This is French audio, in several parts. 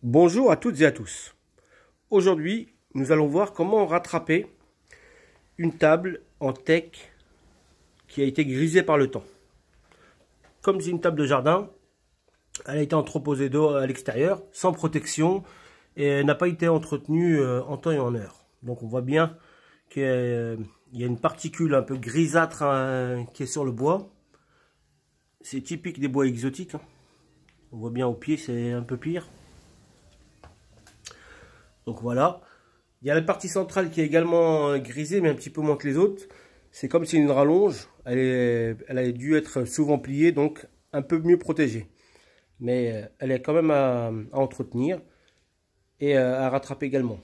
Bonjour à toutes et à tous. Aujourd'hui, nous allons voir comment rattraper une table en teck qui a été grisée par le temps. Comme c'est une table de jardin, elle a été entreposée d'eau à l'extérieur, sans protection, et elle n'a pas été entretenue en temps et en heure. Donc on voit bien qu'il y a une particule un peu grisâtre qui est sur le bois. C'est typique des bois exotiques. On voit bien au pied, c'est un peu pire. Donc voilà, il y a la partie centrale qui est également grisée, mais un petit peu moins que les autres. C'est comme si une rallonge, elle a dû être souvent pliée, donc un peu mieux protégée. Mais elle est quand même à entretenir et à rattraper également.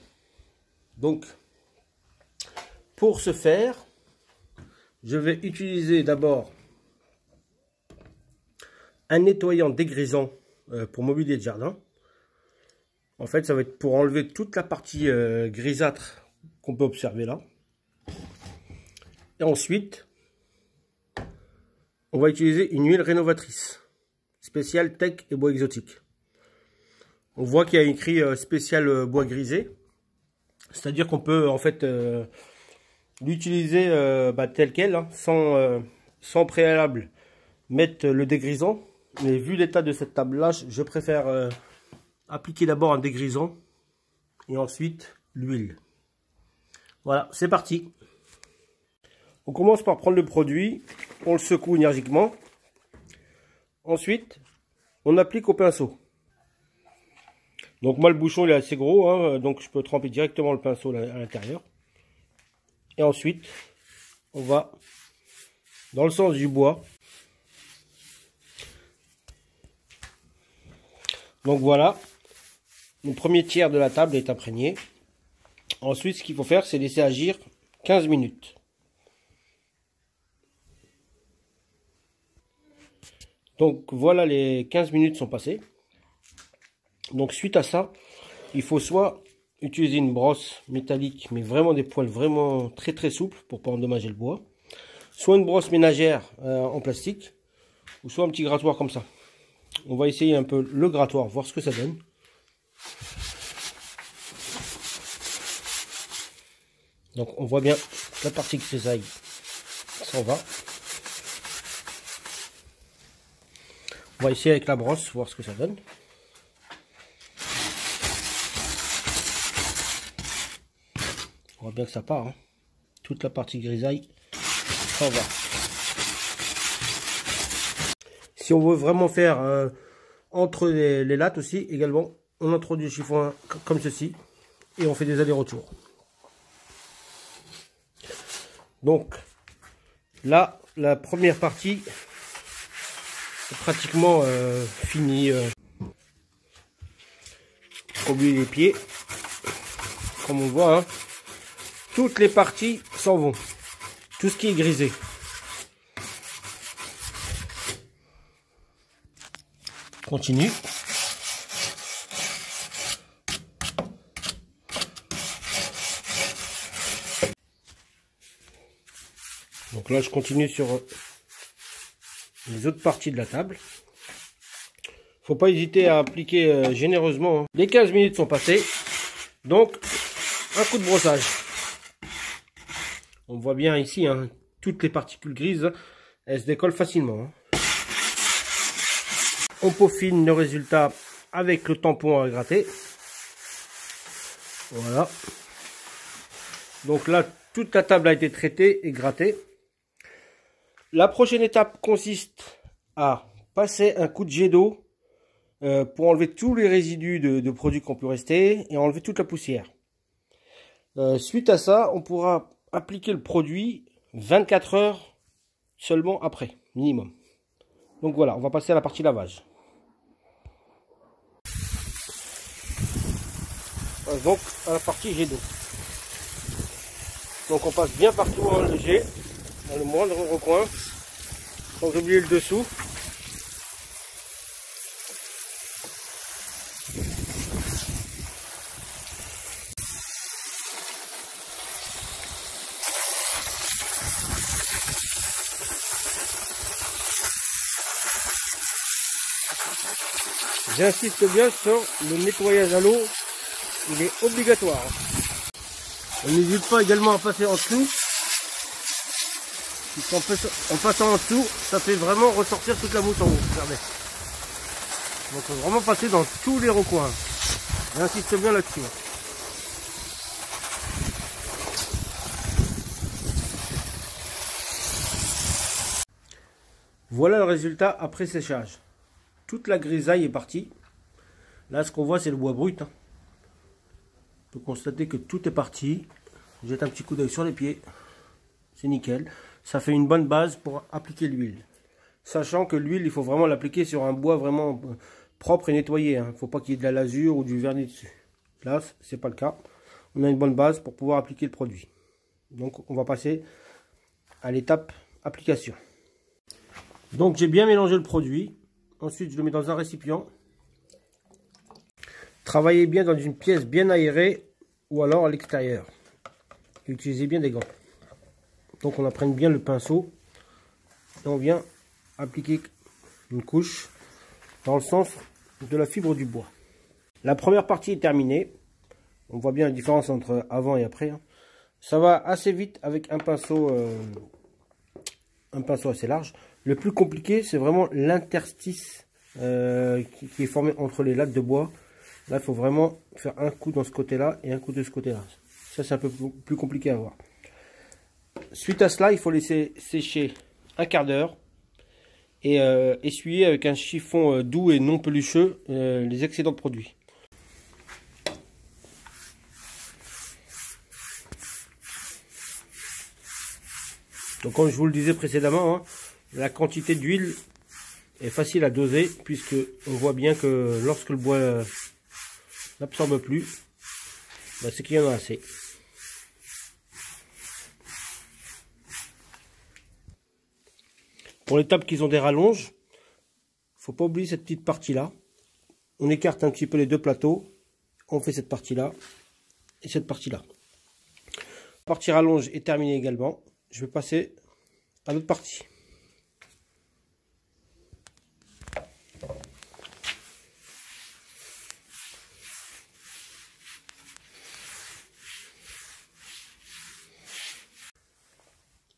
Donc, pour ce faire, je vais utiliser d'abord un nettoyant dégrisant pour mobilier de jardin. En fait, ça va être pour enlever toute la partie grisâtre qu'on peut observer là. Et ensuite, on va utiliser une huile rénovatrice spéciale teck et bois exotique. On voit qu'il y a écrit spécial bois grisé. C'est-à-dire qu'on peut en fait l'utiliser tel quel, hein, sans préalable mettre le dégrisant. Mais vu l'état de cette table là, je préfère appliquer d'abord un dégrisant et ensuite l'huile. Voilà, c'est parti. On commence par prendre le produit, on le secoue énergiquement. Ensuite, on applique au pinceau. Donc moi le bouchon il est assez gros, hein, donc je peux tremper directement le pinceau à l'intérieur. Et ensuite, on va dans le sens du bois. Donc voilà. Le premier tiers de la table est imprégné. Ensuite, ce qu'il faut faire, c'est laisser agir 15 minutes. Donc voilà, les 15 minutes sont passées. Donc suite à ça, il faut soit utiliser une brosse métallique, mais vraiment des poils vraiment très souples pour pas endommager le bois. Soit une brosse ménagère en plastique, ou soit un petit grattoir comme ça. On va essayer un peu le grattoir, voir ce que ça donne. Donc on voit bien la partie grisaille s'en va. On va essayer avec la brosse, voir ce que ça donne. On voit bien que ça part. Hein. Toute la partie grisaille s'en va. Si on veut vraiment faire entre les lattes aussi, également, on introduit le chiffon comme ceci et on fait des allers-retours. Donc là, la première partie est pratiquement finie. Oubliez les pieds. Comme on voit, hein, toutes les parties s'en vont. Tout ce qui est grisé. Continue. Donc là, je continue sur les autres parties de la table. Faut pas hésiter à appliquer généreusement. Hein. Les 15 minutes sont passées. Donc, un coup de brossage. On voit bien ici, hein, toutes les particules grises, elles se décollent facilement. Hein. On peaufine le résultat avec le tampon à gratter. Voilà. Donc là, toute la table a été traitée et grattée. La prochaine étape consiste à passer un coup de jet d'eau pour enlever tous les résidus de produits qu'on peut rester et enlever toute la poussière. Suite à ça, on pourra appliquer le produit 24 heures seulement après, minimum. Donc voilà, on va passer à la partie lavage. Donc à la partie jet d'eau. Donc on passe bien partout hein, le jet, dans le moindre recoin, sans oublier le dessous. J'insiste bien sur le nettoyage à l'eau, il est obligatoire. On n'hésite pas également à passer en dessous. En passant en dessous, ça fait vraiment ressortir toute la mousse en haut. Regardez. Donc il faut vraiment passer dans tous les recoins. J'insiste bien là-dessus. Voilà le résultat après séchage. Toute la grisaille est partie. Là, ce qu'on voit, c'est le bois brut. On peut constater que tout est parti. Jette un petit coup d'œil sur les pieds. C'est nickel. Ça fait une bonne base pour appliquer l'huile. Sachant que l'huile, il faut vraiment l'appliquer sur un bois vraiment propre et nettoyé. Il ne faut pas qu'il y ait de la lasure ou du vernis dessus. Là, c'est pas le cas. On a une bonne base pour pouvoir appliquer le produit. Donc, on va passer à l'étape application. Donc, j'ai bien mélangé le produit. Ensuite, je le mets dans un récipient. Travaillez bien dans une pièce bien aérée ou alors à l'extérieur. Utilisez bien des gants. Donc, on apprenne bien le pinceau et on vient appliquer une couche dans le sens de la fibre du bois. La première partie est terminée. On voit bien la différence entre avant et après. Ça va assez vite avec un pinceau assez large. Le plus compliqué, c'est vraiment l'interstice qui est formé entre les lattes de bois. Là, il faut vraiment faire un coup dans ce côté-là et un coup de ce côté-là. Ça, c'est un peu plus compliqué à voir. Suite à cela, il faut laisser sécher un quart d'heure et essuyer avec un chiffon doux et non pelucheux les excédents de produits. Donc, comme je vous le disais précédemment, la quantité d'huile est facile à doser puisque on voit bien que lorsque le bois n'absorbe plus, c'est qu'il y en a assez. Pour les tables qui ont des rallonges, faut pas oublier cette petite partie là. On écarte un petit peu les deux plateaux, on fait cette partie là et cette partie là. La partie rallonge est terminée également. Je vais passer à l'autre partie.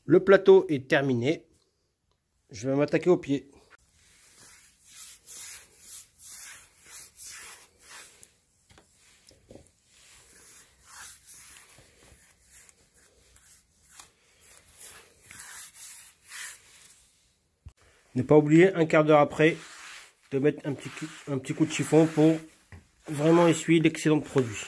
Le plateau est terminé. Je vais m'attaquer au pied. Ne pas oublier un quart d'heure après de mettre un petit coup de chiffon pour vraiment essuyer l'excédent de produit.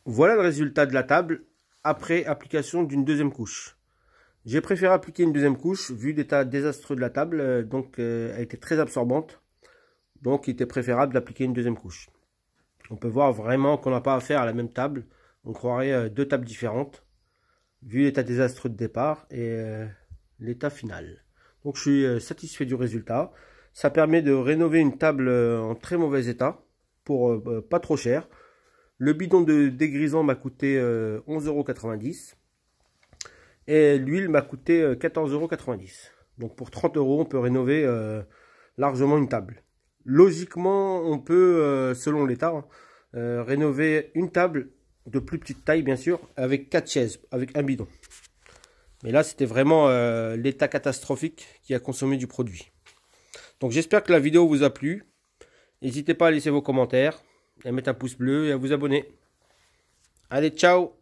Voilà le résultat de la table après application d'une deuxième couche. J'ai préféré appliquer une deuxième couche vu l'état désastreux de la table, donc elle était très absorbante. Donc il était préférable d'appliquer une deuxième couche. On peut voir vraiment qu'on n'a pas affaire à la même table. On croirait deux tables différentes vu l'état désastreux de départ et l'état final. Donc je suis satisfait du résultat. Ça permet de rénover une table en très mauvais état pour pas trop cher. Le bidon de dégrisant m'a coûté 11,90 € et l'huile m'a coûté 14,90 €. Donc pour 30 €, on peut rénover largement une table. Logiquement, on peut, selon l'état, rénover une table de plus petite taille, bien sûr, avec 4 chaises, avec un bidon. Mais là, c'était vraiment l'état catastrophique qui a consommé du produit. Donc j'espère que la vidéo vous a plu. N'hésitez pas à laisser vos commentaires, à mettre un pouce bleu et à vous abonner. Allez, ciao!